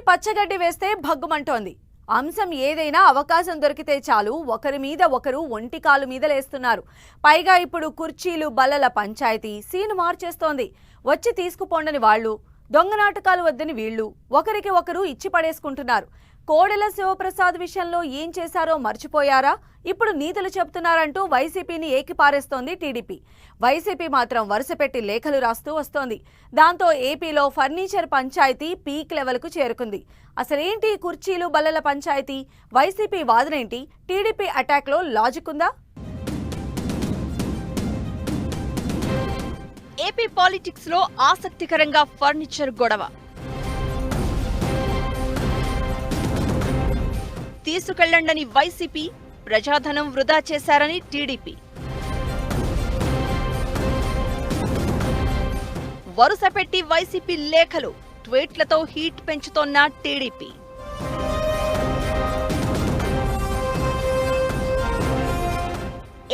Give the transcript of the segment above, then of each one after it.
పచ్చగడ్డి వేస్తే భగ్గుమంటోంది. అంశం ఏదైనా అవకాశం దొరికితే చాలు ఒకరి మీద ఒకరు ఒంటికాలు మీద లేస్తున్నారు. పైగా ఇప్పుడు కుర్చీలు బల్లల పంచాయతీ సీను మార్చేస్తోంది. వచ్చి తీసుకుపోండని వాళ్ళు, దొంగ నాటకాలు వద్దని వీళ్ళు ఒకరికి ఒకరు ఇచ్చి పడేసుకుంటున్నారు. కోడెల శివప్రసాద్ విషయంలో ఏం చేశారో మర్చిపోయారా? ఇప్పుడు నీతులు చెబుతున్నారంటూ వైసీపీని ఏకిపారేస్తోంది టీడీపీ. వైసీపీ మాత్రం వరుసపెట్టి లేఖలు రాస్తూ వస్తోంది. దాంతో ఏపీలో ఫర్నిచర్ పంచాయతీ పీక్ లెవెల్కు చేరుకుంది. అసలేంటి కుర్చీలు బల్లల పంచాయతీ? వైసీపీ వాదనేంటి? టీడీపీ అటాక్లో లాజిక్ ఉందా? ఏపీ పాలిటిక్స్ లో ఆసక్తికరంగా ఫర్నిచర్ గొడవ. తీసుకెళ్లండని వైసీపీ, ప్రజాధనం వృధా చేశారని టీడీపీ. వరుసపెట్టి వైసీపీ లేఖలు, ట్వీట్లతో హీట్ పెంచుతోన్న టీడీపీ.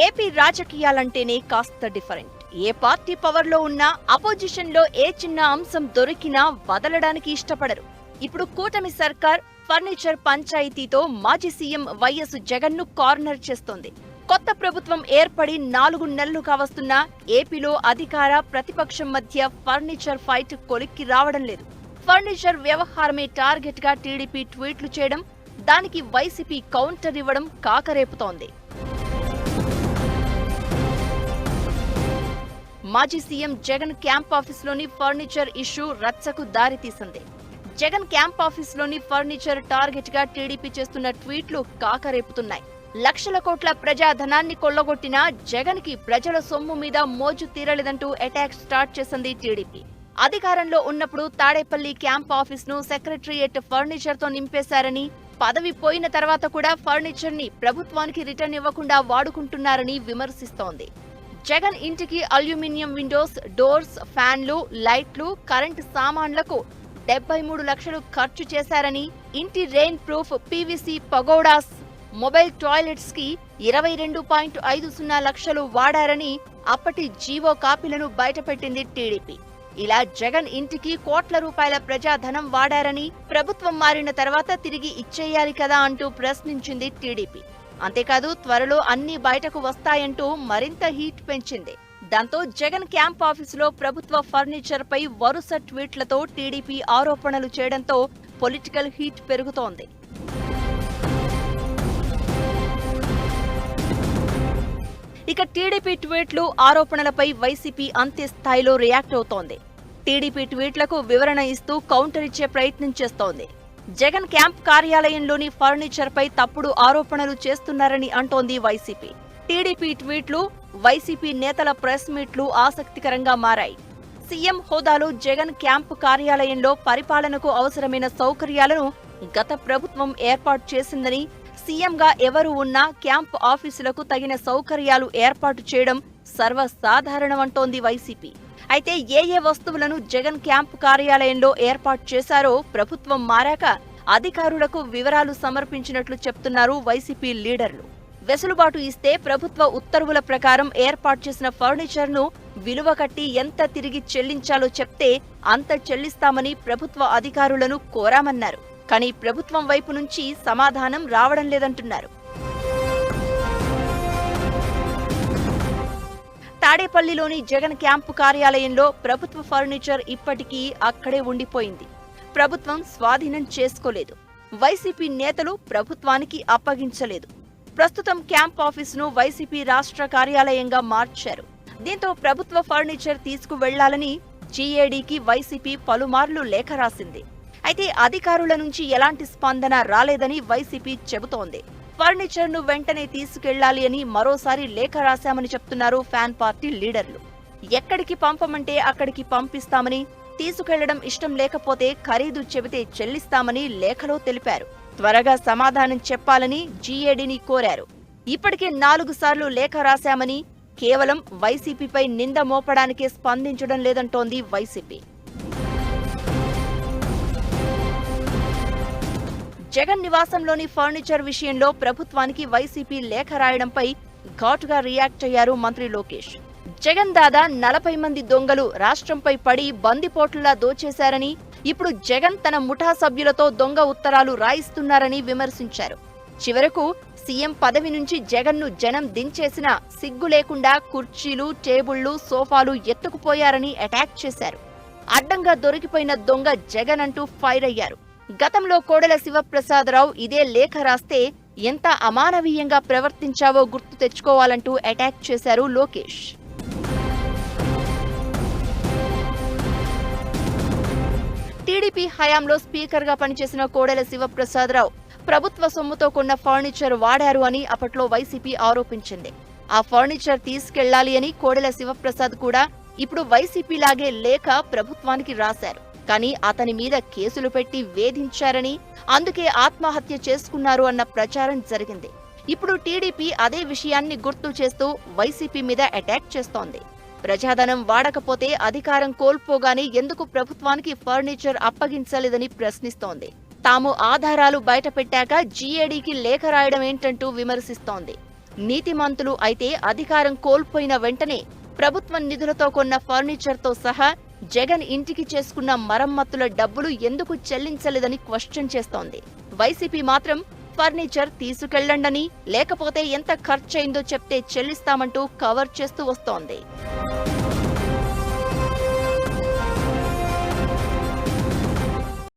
ఏపీ రాజకీయాలంటేనే కాస్త డిఫరెంట్. ఏ పార్టీ పవర్లో ఉన్నా అపోజిషన్లో ఏ చిన్న అంశం దొరికినా వదలడానికి ఇష్టపడరు. ఇప్పుడు కూటమి సర్కార్ ఫర్నిచర్ పంచాయతీతో మాజీ సీఎం వైఎస్ జగన్ ను కార్నర్ చేస్తోంది. కొత్త ప్రభుత్వం ఏర్పడి 4 నెలలు కావస్తున్నా ఏపీలో అధికార ప్రతిపక్షం మధ్య ఫర్నిచర్ ఫైట్ కొలిక్కి రావడం లేదు. ఫర్నిచర్ వ్యవహారమే టార్గెట్ గా టీడీపీ ట్వీట్లు చేయడం, దానికి వైసీపీ కౌంటర్ ఇవ్వడం కాకరేపుతోంది. మాజీ సీఎం జగన్ క్యాంప్ ఆఫీసులోని ఫర్నిచర్ ఇష్యూ రచ్చకు దారితీసింది. జగన్ క్యాంప్ ఆఫీసులోని ఫర్నిచర్ టార్గెట్ గా టీడీపీ చేస్తున్న ట్వీట్లు కాకరేపుతున్నాయి. లక్షల కోట్ల ప్రజాధనాన్ని కొల్లగొట్టిన జగన్ కి ప్రజల సొమ్ము మీద మోజు తీరలేదంటూ అటాక్ స్టార్ట్ చేసింది టీడీపీ. అధికారంలో ఉన్నప్పుడు తాడేపల్లి క్యాంప్ ఆఫీస్ ను సెక్రటరియట్ ఫర్నిచర్ తో నింపేశారని, పదవి పోయిన తర్వాత కూడా ఫర్నిచర్ ని ప్రభుత్వానికి రిటర్న్ ఇవ్వకుండా వాడుకుంటున్నారని విమర్శిస్తోంది. జగన్ ఇంటికి అల్యూమినియం విండోస్, డోర్స్, ఫ్యాన్లు, లైట్లు, కరెంటు సామాన్లకు 73 లక్షలు ఖర్చు చేశారని, ఇంటి rain proof PVC pagodas, mobile toilets కి 22.50 లక్షలు వాడారని అప్పటి జీవో కాపీలను బయటపెట్టింది టీడీపీ. ఇలా జగన్ ఇంటికి కోట్ల రూపాయల ప్రజాధనం వాడారని, ప్రభుత్వం మారిన తర్వాత తిరిగి ఇచ్చేయాలి కదా అంటూ ప్రశ్నించింది టీడీపీ. అంతేకాదు త్వరలో అన్ని బయటకు వస్తాయంటూ మరింత హీట్ పెంచింది. దాంతో జగన్ క్యాంప్ ఆఫీసులో ప్రభుత్వ ఫర్నిచర్ పై వరుస ట్వీట్లతో టీడీపీ ఆరోపణలు చేయడంతో పొలిటికల్ హీట్ పెరుగుతోంది. ఇక టీడీపీ ట్వీట్లు, ఆరోపణలపై వైసీపీ అంతే స్థాయిలో రియాక్ట్ అవుతోంది. టీడీపీ ట్వీట్లకు వివరణ ఇస్తూ కౌంటర్ ఇచ్చే ప్రయత్నం చేస్తోంది. జగన్ క్యాంప్ కార్యాలయంలోని ఫర్నిచర్ పై తప్పుడు ఆరోపణలు చేస్తున్నారని అంటోంది వైసీపీ. టీడీపీ ట్వీట్లు, వైసీపీ నేతల ప్రెస్ మీట్లు ఆసక్తికరంగా మారాయి. సీఎం హోదాలో జగన్ క్యాంప్ కార్యాలయంలో పరిపాలనకు అవసరమైన సౌకర్యాలను గత ప్రభుత్వం ఏర్పాటు చేసిందని, సీఎంగా ఎవరు ఉన్నా క్యాంప్ ఆఫీసులకు తగిన సౌకర్యాలు ఏర్పాటు చేయడం సర్వసాధారణమంటోంది వైసీపీ. అయితే ఏ వస్తువులను జగన్ క్యాంప్ కార్యాలయంలో ఏర్పాటు చేశారో ప్రభుత్వం మారాక అధికారులకు వివరాలు సమర్పించినట్లు చెప్తున్నారు వైసీపీ లీడర్లు. వెసులుబాటు ఇస్తే ప్రభుత్వ ఉత్తర్వుల ప్రకారం ఏర్పాటు చేసిన ఫర్నిచర్ ను విలువ కట్టి ఎంత తిరిగి చెల్లించాలో చెప్తే అంత చెల్లిస్తామని ప్రభుత్వ అధికారులను కోరామన్నారు. కానీ ప్రభుత్వం వైపు నుంచి సమాధానం రావడం లేదంటున్నారు. తాడేపల్లిలోని జగన్ క్యాంపు కార్యాలయంలో ప్రభుత్వ ఫర్నిచర్ ఇప్పటికీ అక్కడే ఉండిపోయింది. ప్రభుత్వం స్వాధీనం చేసుకోలేదు. వైసీపీ నేతలు ప్రభుత్వానికి అప్పగించలేదు. ప్రస్తుతం క్యాంప్ ఆఫీసును వైసీపీ రాష్ట్ర కార్యాలయంగా మార్చారు. దీంతో ప్రభుత్వ ఫర్నిచర్ తీసుకువెళ్లాలని జీఏడీకి వైసీపీ పలుమార్లు లేఖ రాసింది. అయితే అధికారుల నుంచి ఎలాంటి స్పందన రాలేదని వైసీపీ చెబుతోంది. ఫర్నిచర్ ను వెంటనే తీసుకెళ్లాలి అని మరోసారి లేఖ రాశామని చెప్తున్నారు ఫ్యాన్ పార్టీ లీడర్లు. ఎక్కడికి పంపమంటే అక్కడికి పంపిస్తామని, తీసుకెళ్లడం ఇష్టం లేకపోతే ఖరీదు చెబితే చెల్లిస్తామని లేఖలో తెలిపారు. త్వరగా సమాధానం చెప్పాలని జీఏడీని కోరారు. ఇప్పటికే 4 సార్లు లేఖ రాశామని, కేవలం వైసీపీపై నింద మోపడానికే స్పందించడం లేదంటోంది వైసీపీ. జగన్ నివాసంలోని ఫర్నిచర్ విషయంలో ప్రభుత్వానికి వైసీపీ లేఖ రాయడంపై ఘాటుగా రియాక్ట్ అయ్యారు మంత్రి లోకేష్. జగన్ దాదా 40 మంది దొంగలు రాష్ట్రంపై పడి బందిపోట్లలా దోచేశారని, ఇప్పుడు జగన్ తన ముఠా సభ్యులతో దొంగ ఉత్తరాలు రాయిస్తున్నారని విమర్శించారు. చివరకు సీఎం పదవి నుంచి జగన్ను జనం దించేసినా సిగ్గు లేకుండా కుర్చీలు, టేబుళ్లు, సోఫాలు ఎత్తుకుపోయారని అటాక్ చేశారు. అడ్డంగా దొరికిపోయిన దొంగ జగన్ అంటూ ఫైర్ అయ్యారు. గతంలో కోడెల శివప్రసాదరావు ఇదే లేఖ రాస్తే ఎంత అమానవీయంగా ప్రవర్తించావో గుర్తు తెచ్చుకోవాలంటూ అటాక్ చేశారు లోకేష్. టీడీపీ హయాంలో స్పీకర్గా పనిచేసిన కోడెల శివప్రసాదరావు ప్రభుత్వ సొమ్ముతో కొన్న ఫర్నిచర్ వాడారు అని అప్పట్లో వైసీపీ ఆరోపించింది. ఆ ఫర్నిచర్ తీసుకెళ్లాలి అని కోడెల శివప్రసాద్ కూడా ఇప్పుడు వైసీపీలాగే లేఖ ప్రభుత్వానికి రాశారు. కానీ అతని మీద కేసులు పెట్టి వేధించారని, అందుకే ఆత్మహత్య చేసుకున్నారు అన్న ప్రచారం జరిగింది. ఇప్పుడు టీడీపీ అదే విషయాన్ని గుర్తు చేస్తూ వైసీపీ మీద అటాక్ చేస్తోంది. ప్రజాధనం వాడకపోతే అధికారం కోల్పోగానే ఎందుకు ప్రభుత్వానికి ఫర్నిచర్ అప్పగించలేదని ప్రశ్నిస్తోంది. తాము ఆధారాలు బయటపెట్టాక జీఏడీకి లేఖ రాయడం ఏంటంటూ విమర్శిస్తోంది. నీతిమంతులు అయితే అధికారం కోల్పోయిన వెంటనే ప్రభుత్వం నిధులతో కొన్న ఫర్నిచర్తో సహా జగన్ ఇంటికి చేసుకున్న మరమ్మతుల డబ్బులు ఎందుకు చెల్లించలేదని క్వశ్చన్ చేస్తోంది. వైసీపీ మాత్రం ఫర్నిచర్ తీసుకెళ్లండని, లేకపోతే ఎంత ఖర్చయిందో చెప్తే చెల్లిస్తామంటూ కవర్ చేస్తూ వస్తోంది.